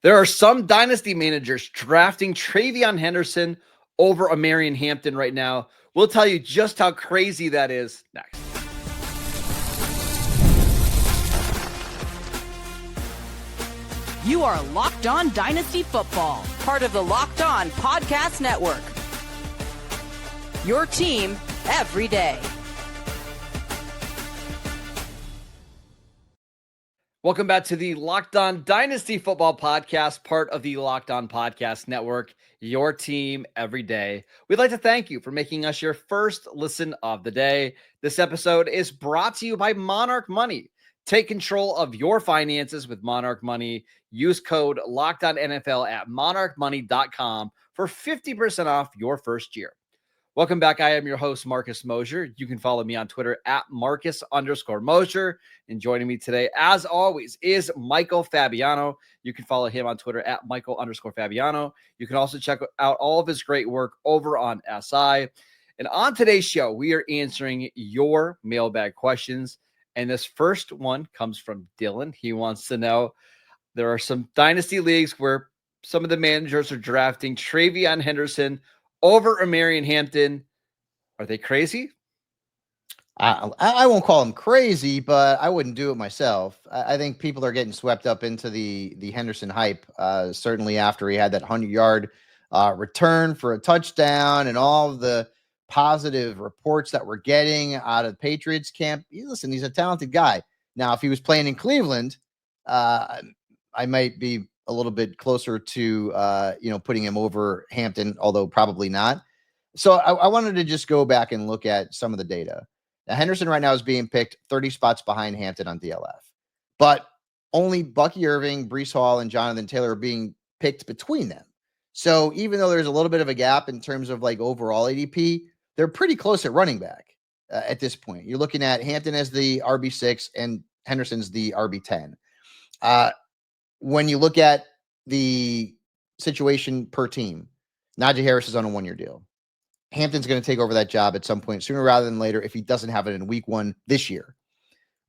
There are some dynasty managers drafting TreVeyon Henderson over Omarion Hampton right now. We'll tell you just how crazy that is next. You are Locked On Dynasty Football, part of the Locked On Podcast Network. Your team every day. Welcome back to the Locked On Dynasty Football Podcast, part of the Locked On Podcast Network, your team every day. We'd like to thank you for making us your first listen of the day. This episode is brought to you by Monarch Money. Take control of your finances with Monarch Money. Use code LOCKEDONNFL at monarchmoney.com for 50% off your first year. Welcome back. I am your host, Marcus Mosher. You can follow me on Twitter at Marcus_Mosher. And joining me today, as always, is Michael Fabiano. You can follow him on Twitter at Michael_Fabiano. You can also check out all of his great work over on SI. And on today's show, we are answering your mailbag questions. And this first one comes from Dylan. He wants to know, there are some dynasty leagues where some of the managers are drafting TreVeyon Henderson over Omarion Hampton. Are they crazy? I won't call them crazy, but I wouldn't do it myself. I think people are getting swept up into the Henderson hype, certainly after he had that 100-yard return for a touchdown and all of the positive reports that we're getting out of Patriots camp. Listen, he's a talented guy. Now, if he was playing in Cleveland, I might be a little bit closer to, putting him over Hampton, although probably not. So I wanted to just go back and look at some of the data. Now, Henderson right now is being picked 30 spots behind Hampton on DLF, but only Bucky Irving, Breece Hall, and Jonathan Taylor are being picked between them. So even though there's a little bit of a gap in terms of like overall ADP, they're pretty close at running back at this point. You're looking at Hampton as the RB6 and Henderson's the RB10. When you look at the situation per team, Najee Harris is on a 1-year deal. Hampton's going to take over that job at some point sooner rather than later if he doesn't have it in week 1 this year.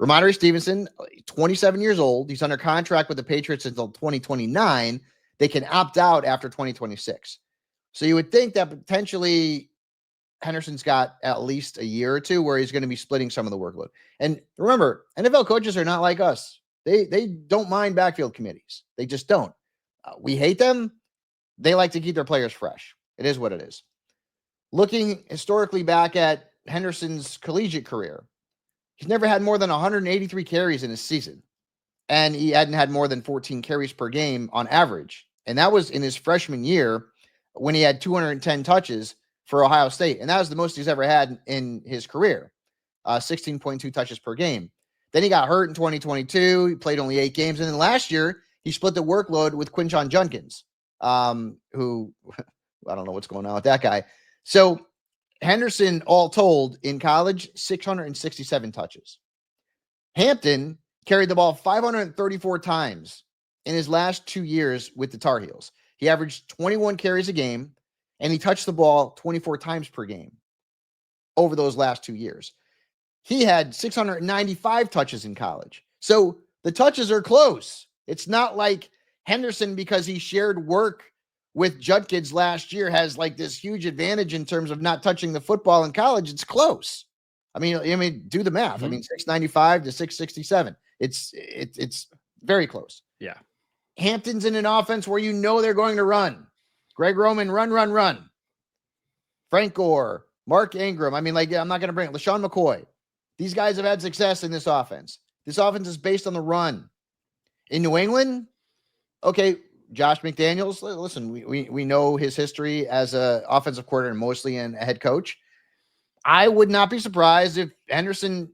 Ramondre Stevenson, 27 years old. He's under contract with the Patriots until 2029. They can opt out after 2026. So you would think that potentially Henderson's got at least a year or two where he's going to be splitting some of the workload. And remember, NFL coaches are not like us. They don't mind backfield committees. They just don't. We hate them. They like to keep their players fresh. It is what it is. Looking historically back at Henderson's collegiate career, he's never had more than 183 carries in his season. And he hadn't had more than 14 carries per game on average. And that was in his freshman year when he had 210 touches for Ohio State. And that was the most he's ever had in his career, 16.2 touches per game. Then he got hurt in 2022. He played only 8 games. And then last year, he split the workload with Quinshon Judkins, who I don't know what's going on with that guy. So Henderson, all told, in college, 667 touches. Hampton carried the ball 534 times in his last 2 years with the Tar Heels. He averaged 21 carries a game, and he touched the ball 24 times per game over those last 2 years. He had 695 touches in college. So the touches are close. It's not like Henderson, because he shared work with Judkins last year, has like this huge advantage in terms of not touching the football in college. It's close. I mean, do the math. Mm-hmm. I mean, 695 to 667. It's very close. Yeah. Hampton's in an offense where you know they're going to run. Greg Roman, run. Frank Gore, Mark Ingram. I mean, like, I'm not going to bring LaShawn McCoy. These guys have had success in this offense. This offense is based on the run. In New England, okay, Josh McDaniels, listen, we know his history as an offensive coordinator and mostly a head coach. I would not be surprised if Henderson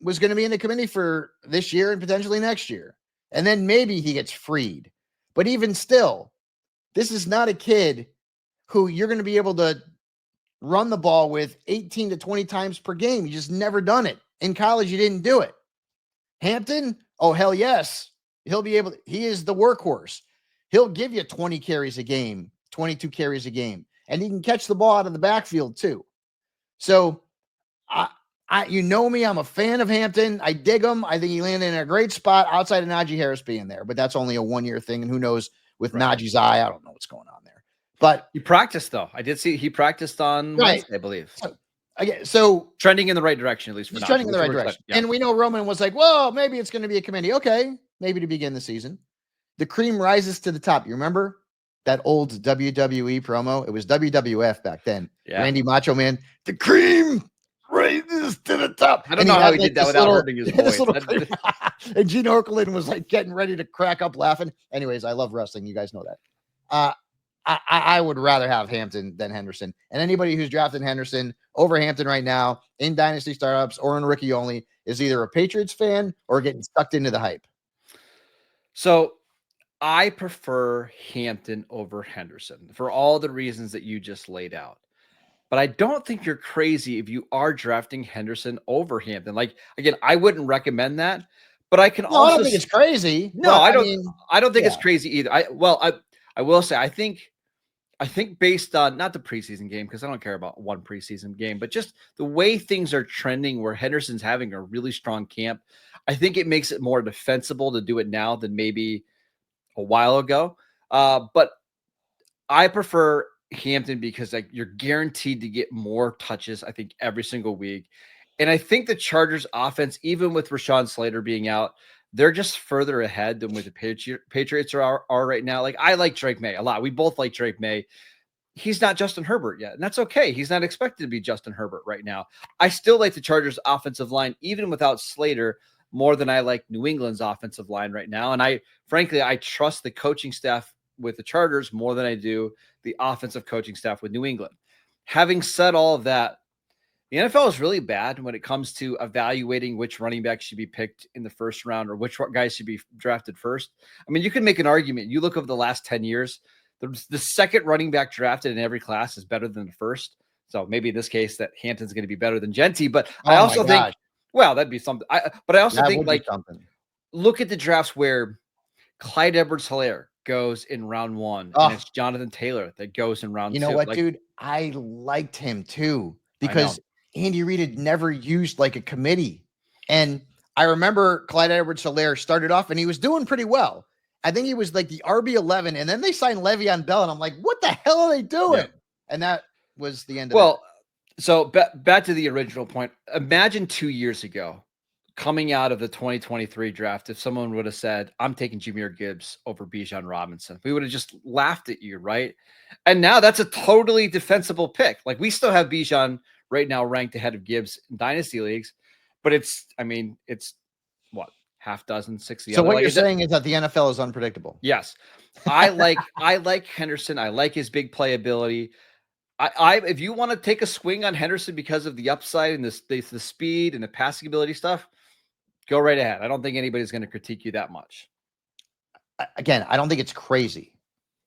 was going to be in the committee for this year and potentially next year. And then maybe he gets freed. But even still, this is not a kid who you're going to be able to run the ball with 18 to 20 times per game. You just never done it. In college, you didn't do it. Hampton, oh, hell yes. He'll be able to. He is the workhorse. He'll give you 20 carries a game, 22 carries a game, and he can catch the ball out of the backfield too. So, you know me, I'm a fan of Hampton. I dig him. I think he landed in a great spot outside of Najee Harris being there, but that's only a 1-year thing, and who knows with Najee's eye. I don't know what's going on there. But he practiced, though. I did see he practiced on Wednesday, I believe. So trending in the right direction, at least for he's now. trending in the right direction. Yeah. And we know Roman was like, well, maybe it's going to be a committee. Okay, maybe to begin the season. The cream rises to the top. You remember that old WWE promo? It was WWF back then. Yeah. Randy Macho Man, the cream rises to the top. I don't know how he did that without hurting his voice. And Gene Okerlund was like getting ready to crack up laughing. Anyways, I love wrestling. You guys know that. I would rather have Hampton than Henderson. And anybody who's drafted Henderson over Hampton right now in Dynasty startups or in rookie only is either a Patriots fan or getting sucked into the hype. So I prefer Hampton over Henderson for all the reasons that you just laid out. But I don't think you're crazy if you are drafting Henderson over Hampton. Like, again, I wouldn't recommend that. But I can also I don't think it's crazy. No, I don't think it's crazy either. I will say I think based on not the preseason game, because I don't care about one preseason game, but just the way things are trending where Henderson's having a really strong camp, I think it makes it more defensible to do it now than maybe a while ago. But I prefer Hampton because like you're guaranteed to get more touches, I think, every single week. And I think the Chargers offense, even with Rashawn Slater being out, they're just further ahead than with the Patriots are right now. Like, I like Drake May a lot. We both like Drake May. He's not Justin Herbert yet, and that's okay. He's not expected to be Justin Herbert right now. I still like the Chargers offensive line, even without Slater, more than I like New England's offensive line right now. And I trust the coaching staff with the Chargers more than I do the offensive coaching staff with New England. Having said all of that, the NFL is really bad when it comes to evaluating which running back should be picked in the first round or which guys should be drafted first. I mean, you can make an argument. You look over the last 10 years, the second running back drafted in every class is better than the first. So maybe in this case that Hampton's going to be better than Genty. But I also think, well, that'd be something. But I also think, like, look at the drafts where Clyde Edwards-Helaire goes in round 1, and it's Jonathan Taylor that goes in round 2. You know what, dude? I liked him too because Andy Reid had never used like a committee. And I remember Clyde Edwards-Helaire started off and he was doing pretty well. I think he was like the RB11, and then they signed Le'Veon Bell, and I'm like, what the hell are they doing? Yeah. And that was the end of it. So back to the original point. Imagine 2 years ago, coming out of the 2023 draft, if someone would have said, I'm taking Jahmyr Gibbs over Bijan Robinson, we would have just laughed at you, right? And now that's a totally defensible pick. Like, we still have Bijan right now ranked ahead of Gibbs in dynasty leagues, but it's what, half dozen, 60. So what you're saying is that the NFL is unpredictable. Yes. I like Henderson. I like his big playability. If you want to take a swing on Henderson because of the upside and the speed and the passing ability stuff, go right ahead. I don't think anybody's going to critique you that much. Again, I don't think it's crazy.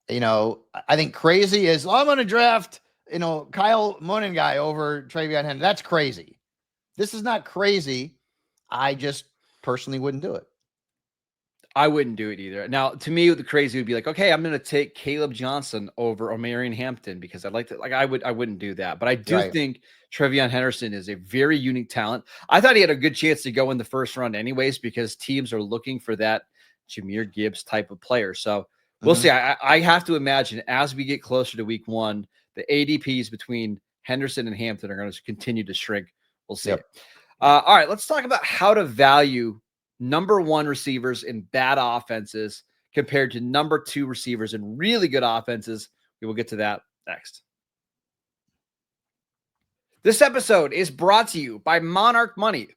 I think crazy is, I'm going to draft, Kyle Monengai over TreVeyon Henderson. That's crazy. This is not crazy. I just personally wouldn't do it. I wouldn't do it either. Now, to me, the crazy would be like, okay, I'm going to take Caleb Johnson over Omarion Hampton because I like that. Like, I wouldn't do that, but I do think TreVeyon Henderson is a very unique talent. I thought he had a good chance to go in the first round anyways, because teams are looking for that Jahmyr Gibbs type of player. So we'll see. I have to imagine as we get closer to week 1, the ADPs between Henderson and Hampton are going to continue to shrink. We'll see. Yep. All right, let's talk about how to value number 1 receivers in bad offenses compared to number 2 receivers in really good offenses. We will get to that next. This episode is brought to you by Monarch Money.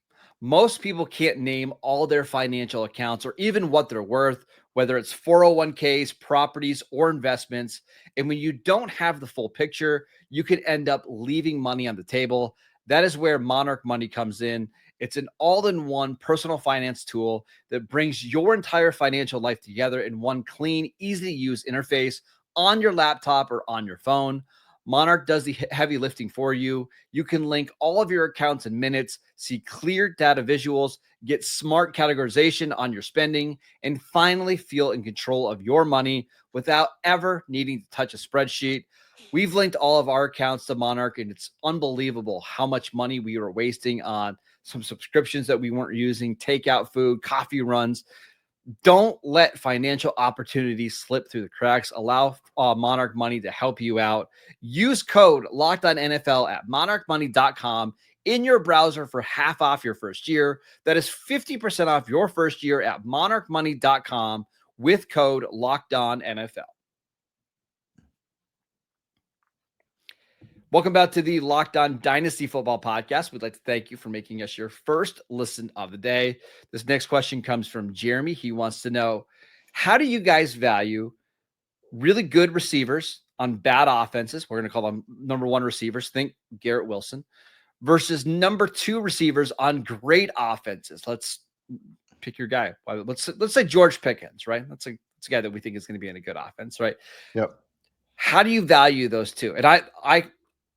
Most people can't name all their financial accounts or even what they're worth, whether it's 401ks, properties, or investments. And when you don't have the full picture, you could end up leaving money on the table. That is where Monarch Money comes in. It's an all-in-one personal finance tool that brings your entire financial life together in one clean, easy-to-use interface on your laptop or on your phone. Monarch does the heavy lifting for you. You can link all of your accounts in minutes, see clear data visuals, get smart categorization on your spending, and finally feel in control of your money without ever needing to touch a spreadsheet. We've linked all of our accounts to Monarch, and it's unbelievable how much money we were wasting on some subscriptions that we weren't using, takeout food, coffee runs. Don't let financial opportunities slip through the cracks. Allow Monarch Money to help you out. Use code LOCKEDONNFL at monarchmoney.com in your browser for half off your first year. That is 50% off your first year at monarchmoney.com with code LOCKEDONNFL. Welcome back to the Locked On Dynasty Football Podcast. We'd like to thank you for making us your first listen of the day. This next question comes from Jeremy. He wants to know, how do you guys value really good receivers on bad offenses? We're going to call them number one receivers. Think Garrett Wilson versus number two receivers on great offenses. Let's pick your guy. Let's say George Pickens, right? That's a guy that we think is going to be in a good offense, right? Yep. How do you value those two? And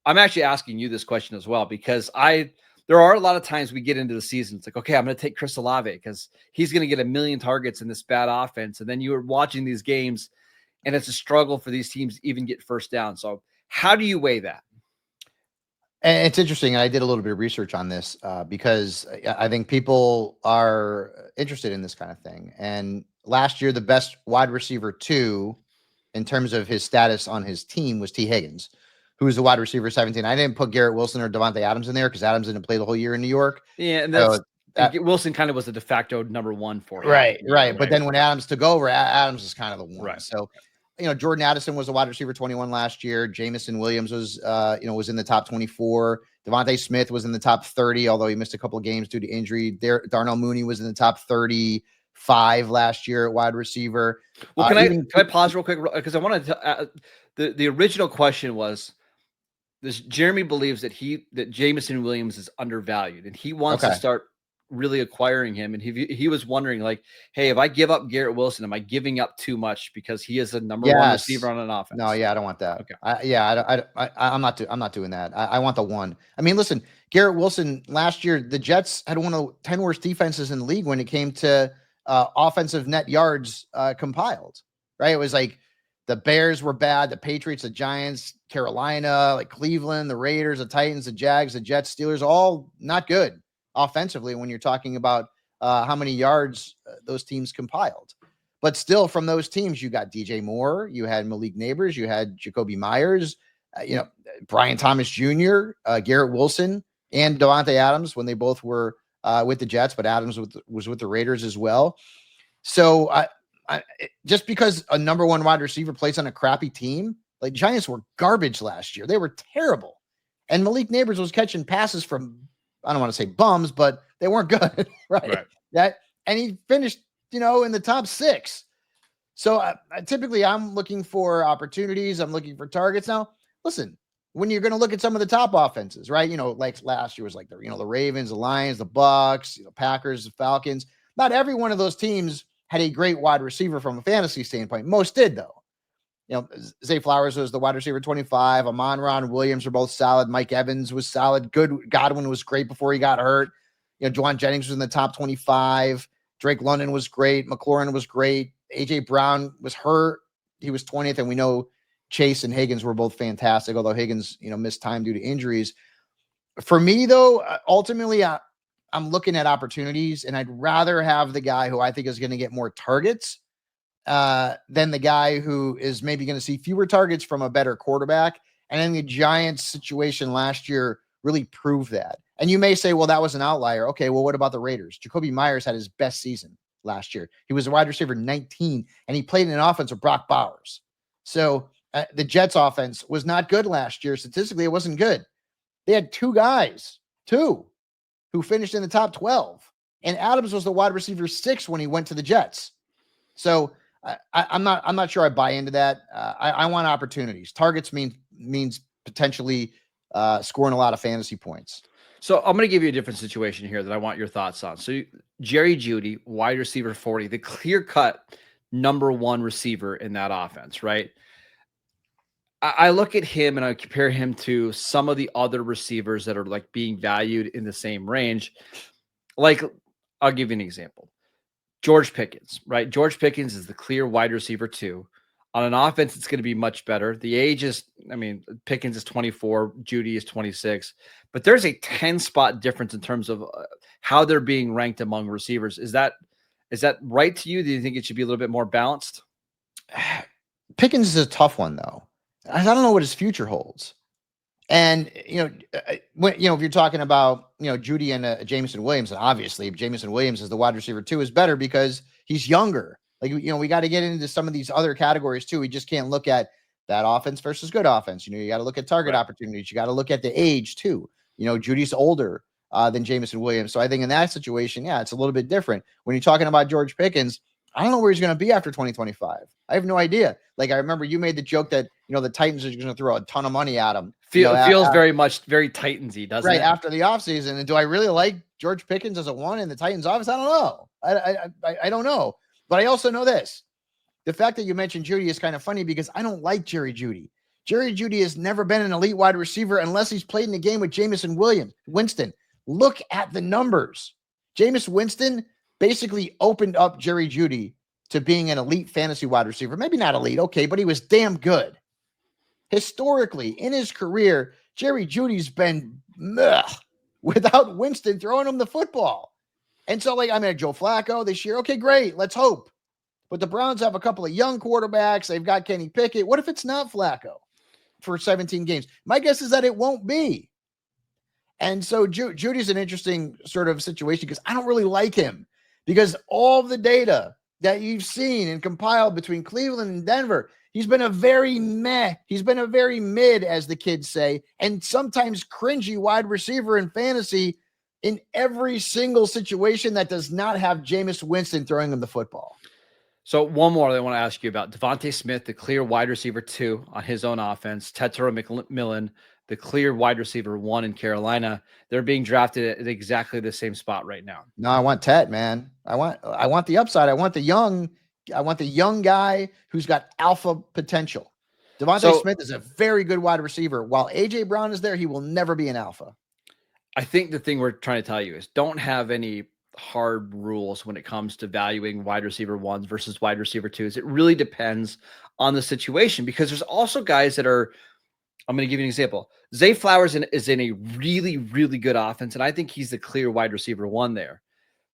I'm actually asking you this question as well, because there are a lot of times we get into the season. It's like, okay, I'm going to take Chris Olave because he's going to get 1 million targets in this bad offense. And then you are watching these games and it's a struggle for these teams to even get first down. So how do you weigh that? And it's interesting. I did a little bit of research on this because I think people are interested in this kind of thing. And last year, the best wide receiver 2 in terms of his status on his team was T. Higgins, who was the wide receiver 17. I didn't put Garrett Wilson or Devontae Adams in there because Adams didn't play the whole year in New York. Yeah, and Wilson kind of was the de facto number one for him. Right. But then when Adams took over, Adams was kind of the one. Right. So, Jordan Addison was a wide receiver 21 last year. Jamison Williams was in the top 24. Devontae Smith was in the top 30, although he missed a couple of games due to injury. Darnell Mooney was in the top 35 last year at wide receiver. Well, can I pause real quick? Because I wanted to, the original question was, Jeremy believes that Jamison Williams is undervalued and he wants to start really acquiring him. And he was wondering, like, hey, if I give up Garrett Wilson, am I giving up too much because he is a number one receiver on an offense? No, I don't want that. Okay. I'm not doing that. I want the one. I mean, listen, Garrett Wilson last year, the Jets had one of the 10 worst defenses in the league when it came to offensive net yards compiled, right? It was like the Bears were bad, the Patriots, the Giants, Carolina, like Cleveland, the Raiders, the Titans, the Jags, the Jets, Steelers, all not good offensively when you're talking about how many yards those teams compiled. But still, from those teams, you got DJ Moore, you had Malik Neighbors, you had Jacoby Myers, Brian Thomas Jr., Garrett Wilson, and Devontae Adams when they both were with the Jets, but Adams was with the Raiders as well. So just because a number one wide receiver plays on a crappy team, like Giants were garbage last year. They were terrible. And Malik Neighbors was catching passes from, I don't want to say bums, but they weren't good. Right. And he finished, in the top 6. So typically I'm looking for opportunities. I'm looking for targets. Now, listen, when you're going to look at some of the top offenses, right? Like last year was like the Ravens, the Lions, the Bucks, Packers, the Falcons. Not every one of those teams had a great wide receiver from a fantasy standpoint. Most did, though. Zay Flowers was the wide receiver 25. Amon-Ra, Williams were both solid. Mike Evans was solid. Good. Godwin was great before he got hurt. Juwan Jennings was in the top 25. Drake London was great. McLaurin was great. A.J. Brown was hurt. He was 20th, and we know Chase and Higgins were both fantastic, although Higgins, missed time due to injuries. For me, though, ultimately, I'm looking at opportunities, and I'd rather have the guy who I think is going to get more targets than the guy who is maybe going to see fewer targets from a better quarterback. And then the Giants situation last year really proved that. And you may say, well, that was an outlier. Okay, well, what about the Raiders? Jacoby Myers had his best season last year. He was a wide receiver 19, and he played in an offense with Brock Bowers. So the Jets offense was not good last year. Statistically, it wasn't good. They had 2 guys, who finished in the top 12. And Adams was the wide receiver 6 when he went to the Jets. So I'm not sure I buy into that. I want opportunities. Targets means potentially scoring a lot of fantasy points. So I'm going to give you a different situation here that I want your thoughts on. So Jerry Jeudy, wide receiver 40, the clear-cut number one receiver in that offense, right? I look at him and I compare him to some of the other receivers that are like being valued in the same range. Like, I'll give you an example. George Pickens, right? George Pickens is the clear wide receiver 2. On an offense, it's going to be much better. The age is, Pickens is 24, Jeudy is 26, but there's a 10-spot difference in terms of how they're being ranked among receivers. Is that Is that right to you? Do you think it should be a little bit more balanced? Pickens is a tough one, though. I don't know what his future holds. And, when, if you're talking about, Judy and Jameson Williams, and obviously Jameson Williams as the wide receiver 2 is better because he's younger. Like, we got to get into some of these other categories too. We just can't look at that offense versus good offense. You got to look at target opportunities. You got to look at the age too. Judy's older than Jameson Williams. So I think in that situation, it's a little bit different. When you're talking about George Pickens, I don't know where he's going to be after 2025. I have no idea. Like, I remember you made the joke that, the Titans are going to throw a ton of money at him. Feels very Titans-y, doesn't it? Right after the offseason. And do I really like George Pickens as a one in the Titans office? I don't know. I don't know. But I also know this. The fact that you mentioned Judy is kind of funny because I don't like Jerry Jeudy. Jerry Jeudy has never been an elite wide receiver unless he's played in a game with Jameson Winston. Look at the numbers. Jameis Winston basically opened up Jerry Jeudy to being an elite fantasy wide receiver. Maybe not elite, okay, but he was damn good. Historically, in his career, Jerry Judy's been without Winston throwing him the football. And so, Joe Flacco this year, okay, great, let's hope. But the Browns have a couple of young quarterbacks. They've got Kenny Pickett. What if it's not Flacco for 17 games? My guess is that it won't be. And so Judy's an interesting sort of situation because I don't really like him because all of the data that you've seen and compiled between Cleveland and Denver, he's been a very mid, as the kids say, and sometimes cringy wide receiver in fantasy in every single situation that does not have Jameis Winston throwing him the football. So one more I want to ask you about. Devontae Smith, the clear wide receiver 2 on his own offense. Tetairoa McMillan, the clear wide receiver 1 in Carolina. They're being drafted at exactly the same spot right now. No, I want Tet, man. I want the upside. I want the young guy who's got alpha potential. Devontae Smith is a very good wide receiver. While A.J. Brown is there, he will never be an alpha. I think the thing we're trying to tell you is don't have any hard rules when it comes to valuing wide receiver 1s versus wide receiver 2s. It really depends on the situation because there's also guys that are, I'm going to give you an example. Zay Flowers is in a really, really good offense, and I think he's the clear wide receiver 1 there.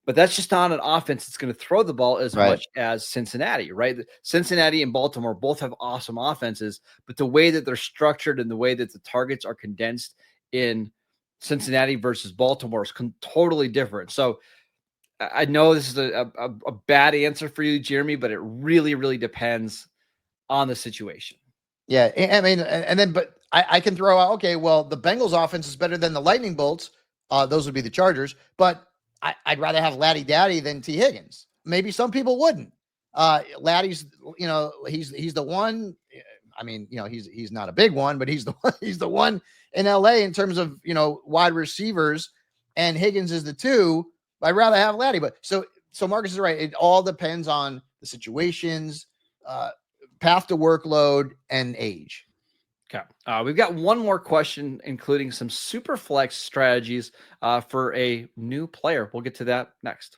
But that's just not an offense that's going to throw the ball as much as Cincinnati, right? Cincinnati and Baltimore both have awesome offenses, but the way that they're structured and the way that the targets are condensed in Cincinnati versus Baltimore is totally different. So I know this is a bad answer for you, Jeremy, but it really, really depends on the situation. Yeah, I mean, but I can throw out, okay, well, the Bengals offense is better than the Lightning Bolts. Those would be the Chargers, but I'd rather have Laddie Daddy than T. Higgins. Maybe some people wouldn't. Laddie's, he's the one. I mean, he's not a big one, but he's the one in LA in terms of, wide receivers, and Higgins is the 2. I'd rather have Laddie, but so Marcus is right. It all depends on the situations, path to workload, and age. Okay. We've got one more question, including some super flex strategies for a new player. We'll get to that next.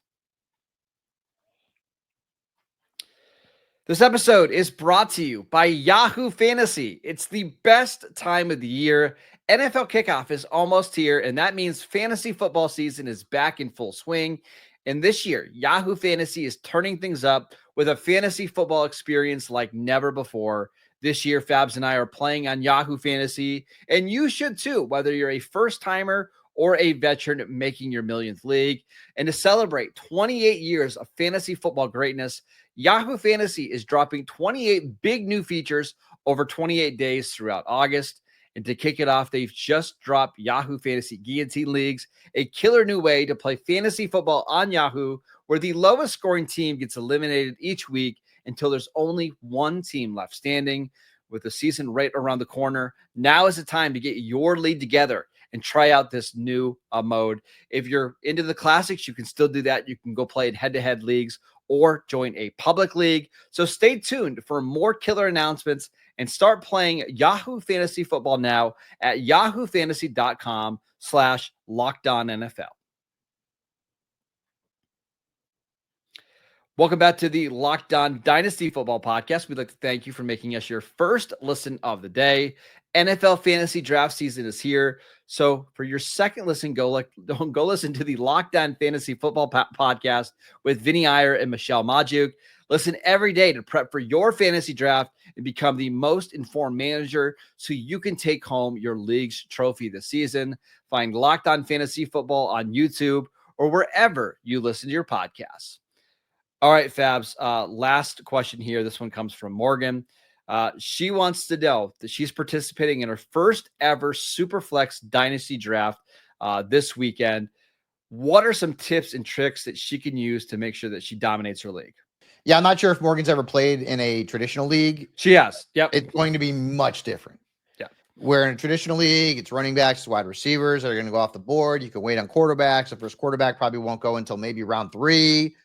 This episode is brought to you by Yahoo Fantasy. It's the best time of the year. NFL kickoff is almost here, and that means fantasy football season is back in full swing. And this year, Yahoo Fantasy is turning things up with a fantasy football experience like never before. This year, Fabs and I are playing on Yahoo Fantasy, and you should too, whether you're a first-timer or a veteran making your millionth league. And to celebrate 28 years of fantasy football greatness, Yahoo Fantasy is dropping 28 big new features over 28 days throughout August. And to kick it off, they've just dropped Yahoo Fantasy Guillotine Leagues, a killer new way to play fantasy football on Yahoo, where the lowest scoring team gets eliminated each week until there's only one team left standing. With the season right around the corner, now is the time to get your league together and try out this new mode. If you're into the classics, you can still do that. You can go play in head-to-head leagues or join a public league. So stay tuned for more killer announcements and start playing Yahoo Fantasy Football now at yahoofantasy.com/LockedOnNFL. Welcome back to the Locked On Dynasty Football Podcast. We'd like to thank you for making us your first listen of the day. NFL fantasy draft season is here. So for your second listen, go listen to the Locked On Fantasy Football Podcast with Vinny Iyer and Michelle Majuk. Listen every day to prep for your fantasy draft and become the most informed manager so you can take home your league's trophy this season. Find Locked On Fantasy Football on YouTube or wherever you listen to your podcasts. All right, Fabs. Last question here. This one comes from Morgan. She wants to know that she's participating in her first ever Superflex Dynasty draft this weekend. What are some tips and tricks that she can use to make sure that she dominates her league? Yeah, I'm not sure if Morgan's ever played in a traditional league. She has. Yep. It's going to be much different. Yeah. Where in a traditional league, it's running backs, wide receivers that are going to go off the board. You can wait on quarterbacks. The first quarterback probably won't go until maybe round 3.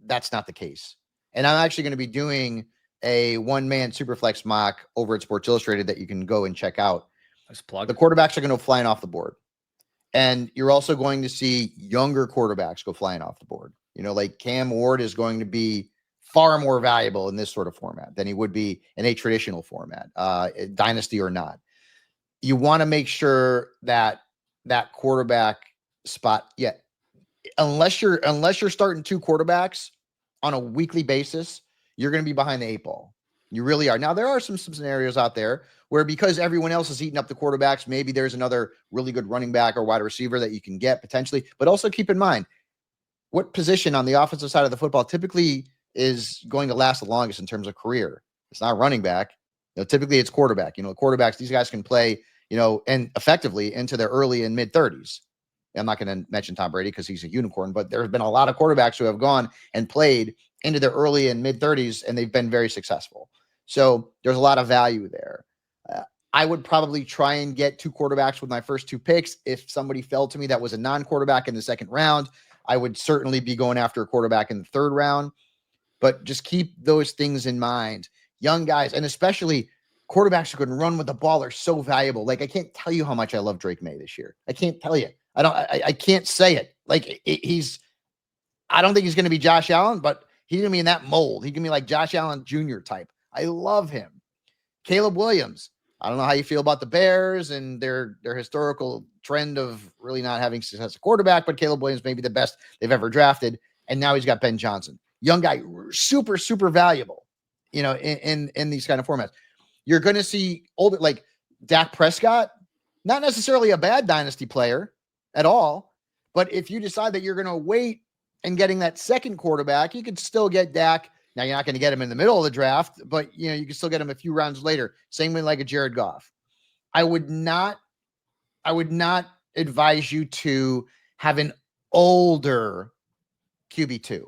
That's not the case. And I'm actually going to be doing a one-man Superflex mock over at Sports Illustrated that you can go and check out. Nice plug. The quarterbacks are going to go flying off the board. And you're also going to see younger quarterbacks go flying off the board. You know, like Cam Ward is going to be far more valuable in this sort of format than he would be in a traditional format, dynasty or not. You want to make sure that that quarterback spot, unless you're starting 2 quarterbacks on a weekly basis, you're going to be behind the 8 ball. You really are. Now, there are some scenarios out there where because everyone else is eating up the quarterbacks, maybe there's another really good running back or wide receiver that you can get potentially. But also keep in mind, what position on the offensive side of the football typically is going to last the longest in terms of career? It's not running back. You know, typically it's quarterback. You know, quarterbacks, these guys can play, you know, and effectively into their early and mid 30s. I'm not going to mention Tom Brady because he's a unicorn, but there have been a lot of quarterbacks who have gone and played into their early and mid 30s, and they've been very successful. So there's a lot of value there. I would probably try and get 2 quarterbacks with my first 2 picks. If somebody fell to me that was a non-quarterback in the second round, I would certainly be going after a quarterback in the third round. But just keep those things in mind. Young guys, and especially quarterbacks who can run with the ball, are so valuable. Like, I can't tell you how much I love Drake May this year. I can't tell you. I can't say it. Like, I don't think he's going to be Josh Allen, but he's going to be in that mold. He can be like Josh Allen Jr. type. I love him. Caleb Williams. I don't know how you feel about the Bears and their historical trend of really not having success at quarterback, but Caleb Williams may be the best they've ever drafted. And now he's got Ben Johnson. Young guy, super, super valuable, you know, in these kind of formats. You're going to see older, like Dak Prescott, not necessarily a bad dynasty player at all. But if you decide that you're going to wait and getting that second quarterback, you could still get Dak. Now, you're not going to get him in the middle of the draft, but you know, you can still get him a few rounds later. Same with like a Jared Goff. I would not advise you to have an older QB2.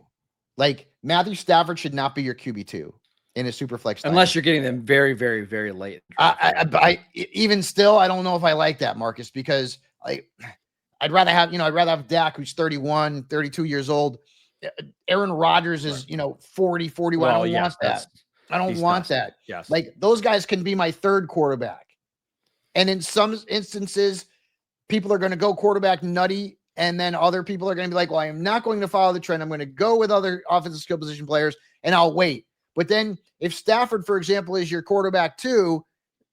Like Matthew Stafford should not be your QB2 in a Superflex. Unless you're getting them very, very, very late. I even still, I don't know if I like that, Marcus, because I'd rather have Dak, who's 31, 32 years old. Aaron Rodgers is, 40, 41. I don't want that. I don't want that. Yes. Like, those guys can be my third quarterback. And in some instances, people are going to go quarterback nutty. And then other people are going to be like, well, I am not going to follow the trend. I'm going to go with other offensive skill position players and I'll wait. But then if Stafford, for example, is your quarterback too,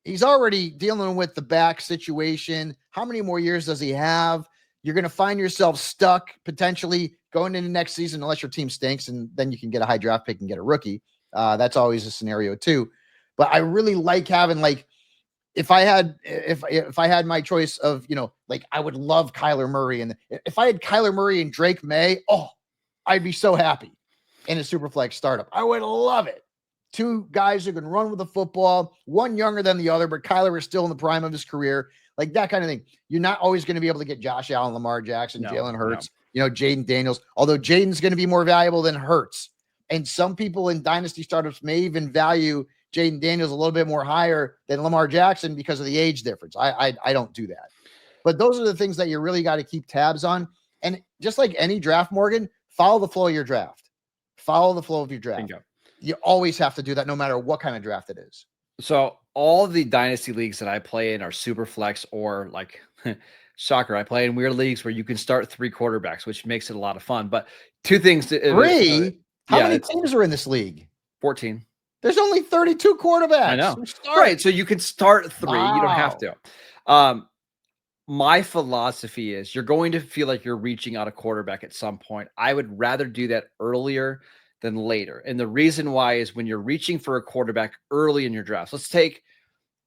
he's already dealing with the back situation. How many more years does he have? You're going to find yourself stuck potentially going into next season, unless your team stinks, and then you can get a high draft pick and get a rookie. That's always a scenario too. But I really like having, like, if I had my choice of, I would love Kyler Murray, and if I had Kyler Murray and Drake May, I'd be so happy in a Superflex startup. I would love it. 2 guys who can run with the football, one younger than the other, but Kyler is still in the prime of his career. Like that kind of thing. You're not always going to be able to get Josh Allen, Lamar Jackson, Jalen Hurts, Jaden Daniels, although Jaden's going to be more valuable than Hurts. And some people in dynasty startups may even value Jaden Daniels a little bit more higher than Lamar Jackson because of the age difference. I don't do that. But those are the things that you really got to keep tabs on. And just like any draft, Morgan, follow the flow of your draft. Follow the flow of your draft. Bingo. You always have to do that no matter what kind of draft it is. So all the dynasty leagues that I play in are super flex or like soccer. I play in weird leagues where you can start 3 quarterbacks, which makes it a lot of fun. But 2 things. 3? How many it's teams are in this league? 14. There's only 32 quarterbacks. I know. Right. So you can start 3. Wow. You don't have to. My philosophy is you're going to feel like you're reaching out a quarterback at some point. I would rather do that earlier than later. And the reason why is when you're reaching for a quarterback early in your drafts. Let's take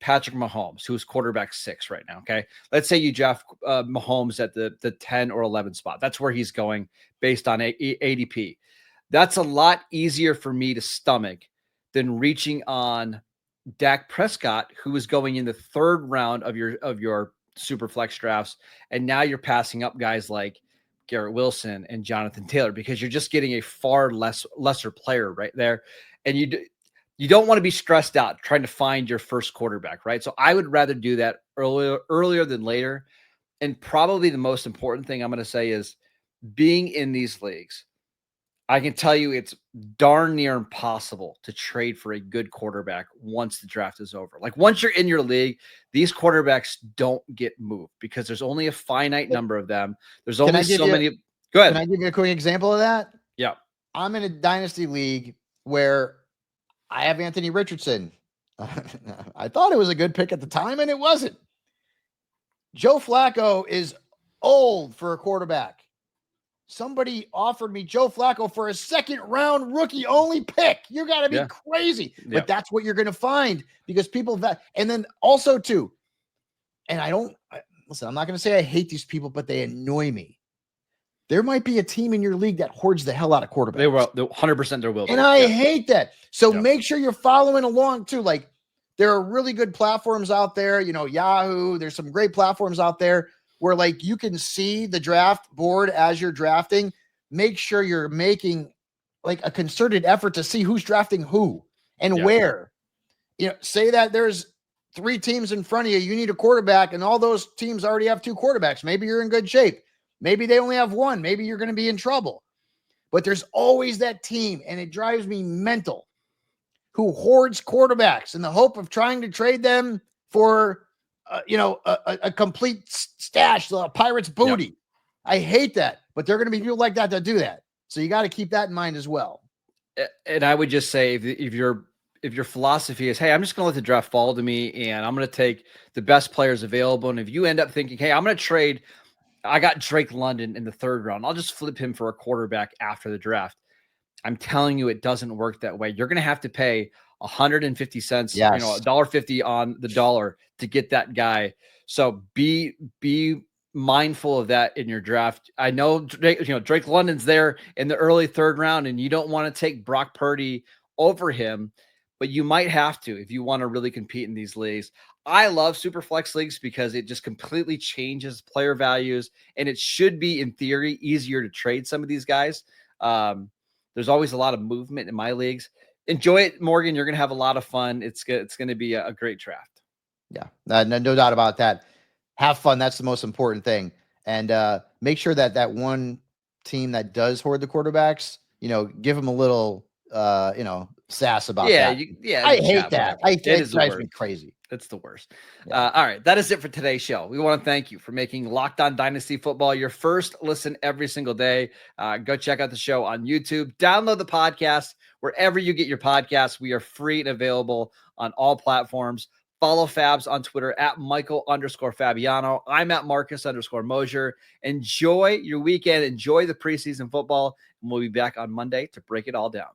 Patrick Mahomes, who's quarterback 6 right now. Okay. Let's say you draft Mahomes at the 10 or 11 spot. That's where he's going based on ADP. That's a lot easier for me to stomach than reaching on Dak Prescott, who is going in the 3rd round of your Superflex drafts. And now you're passing up guys like Garrett Wilson and Jonathan Taylor because you're just getting a far lesser player right there. And you don't want to be stressed out trying to find your first quarterback, right? So I would rather do that earlier than later. And probably the most important thing I'm going to say is being in these leagues, I can tell you it's darn near impossible to trade for a good quarterback once the draft is over. Like once you're in your league, these quarterbacks don't get moved because there's only a finite number of them. There's only so many. Go ahead. Can I give you a quick example of that? Yeah. I'm in a dynasty league where I have Anthony Richardson. I thought it was a good pick at the time, and it wasn't. Joe Flacco is old for a quarterback. Somebody offered me Joe Flacco for a 2nd round rookie only pick. You got to be crazy. But that's what you're going to find because people and then also too, and listen, I'm not going to say I hate these people, but they annoy me. There might be a team in your league that hoards the hell out of quarterbacks. They will 100% there will be. And I hate that. So make sure you're following along too. Like there are really good platforms out there, Yahoo, there's some great platforms out there where like you can see the draft board as you're drafting. Make sure you're making like a concerted effort to see who's drafting who and where. Say that there's 3 teams in front of you. You need a quarterback, and all those teams already have 2 quarterbacks. Maybe you're in good shape. Maybe they only have 1. Maybe you're going to be in trouble. But there's always that team, and it drives me mental, who hoards quarterbacks in the hope of trying to trade them for a complete stash, a Pirates booty. Yep. I hate that, but there are going to be people like that do that. So you got to keep that in mind as well. And I would just say if your philosophy is, hey, I'm just going to let the draft fall to me and I'm going to take the best players available. And if you end up thinking, hey, I'm going to trade, I got Drake London in the 3rd round, I'll just flip him for a quarterback after the draft. I'm telling you, it doesn't work that way. You're going to have to pay 150 cents, $1.50 on the dollar to get that guy. So be mindful of that in your draft. I know Drake London's there in the early 3rd round, and you don't want to take Brock Purdy over him, but you might have to if you want to really compete in these leagues. I love Superflex leagues because it just completely changes player values, and it should be, in theory, easier to trade some of these guys. There's always a lot of movement in my leagues. Enjoy it, Morgan. You're going to have a lot of fun. It's going to be a great draft. Yeah, no doubt about that. Have fun. That's the most important thing. And make sure that one team that does hoard the quarterbacks, give them a little, sass about that. I hate that. It drives me crazy. It's the worst. Yeah. All right. That is it for today's show. We want to thank you for making Locked On Dynasty Football your first listen every single day. Go check out the show on YouTube. Download the podcast wherever you get your podcasts. We are free and available on all platforms. Follow Fabs on Twitter at Michael_Fabiano. I'm at Marcus_Mosher. Enjoy your weekend. Enjoy the preseason football. And we'll be back on Monday to break it all down.